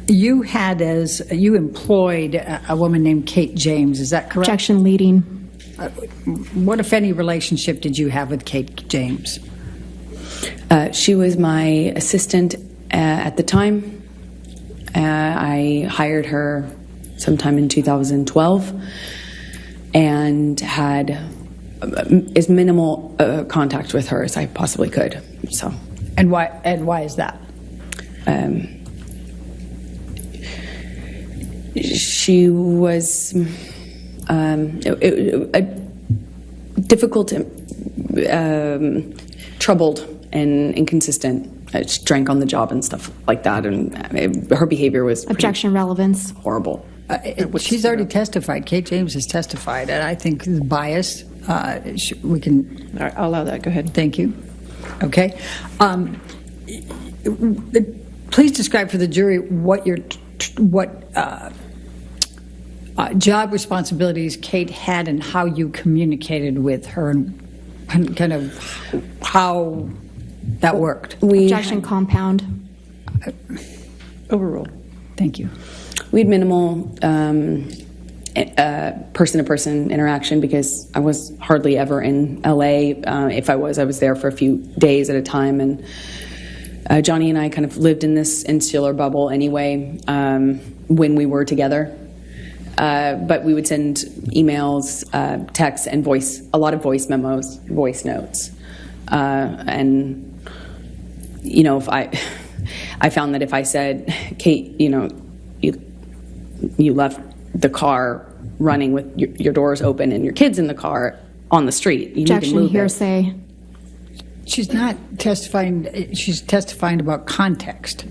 You employed a woman named Kate James, is that correct? Objection leading. What, if any, relationship did you have with Kate James? She was my assistant at the time. I hired her sometime in 2012 and had as minimal contact with her as I possibly could. So, and why is that? She was difficult, troubled, and inconsistent. She drank on the job and stuff like that, and her behavior was Objection relevance. horrible. She's already testified. Kate James has testified, and I think the bias, we can... All right, I'll allow that. Go ahead. Thank you. Okay. Please describe for the jury what job responsibilities Kate had and how you communicated with her and kind of how that worked. Objection compound. Overruled. Thank you. We had minimal person-to-person interaction because I was hardly ever in LA. If I was there for a few days at a time. And Jony and I kind of lived in this insular bubble anyway when we were together. But we would send emails, texts, and a lot of voice memos, voice notes. And, you know, if I found that if I said, Kate, you know, you left the car running with your doors open and your kids in the car on the street. You Objection, need to move hearsay. She's not testifying. She's testifying about context.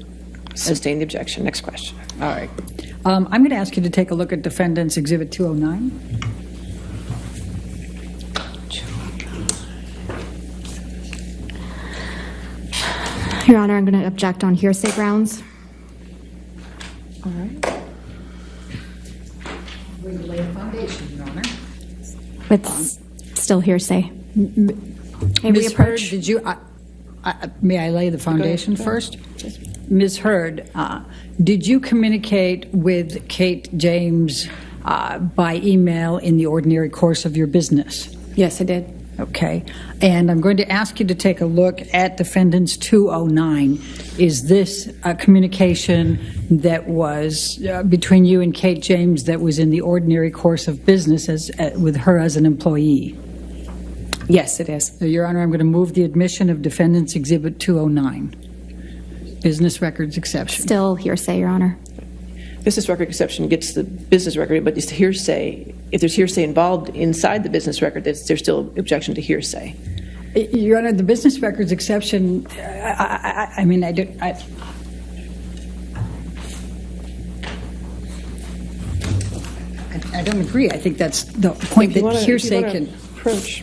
Sustain the objection. Next question. All right. I'm going to ask you to take a look at Defendant's Exhibit 209. Your Honor, I'm going to object on hearsay grounds. All right. We lay a foundation, Your Honor. It's still hearsay. May we Ms. Hurd, approach? did you? May I lay the foundation first? Ms. Hurd, did you communicate with Kate James by email in the ordinary course of your business? Yes, I did. Okay. And I'm going to ask you to take a look at Defendant's 209. Is this a communication that was between you and Kate James that was in the ordinary course of business with her as an employee? Yes, it is. So, Your Honor, I'm going to move the admission of Defendant's Exhibit 209. Business records exception. Still hearsay, Your Honor. Business record exception gets the business record, but it's hearsay. If there's hearsay involved inside the business record, there's still objection to hearsay. Your Honor, the business records exception, I don't agree. I think that's the point that hearsay can... Approach.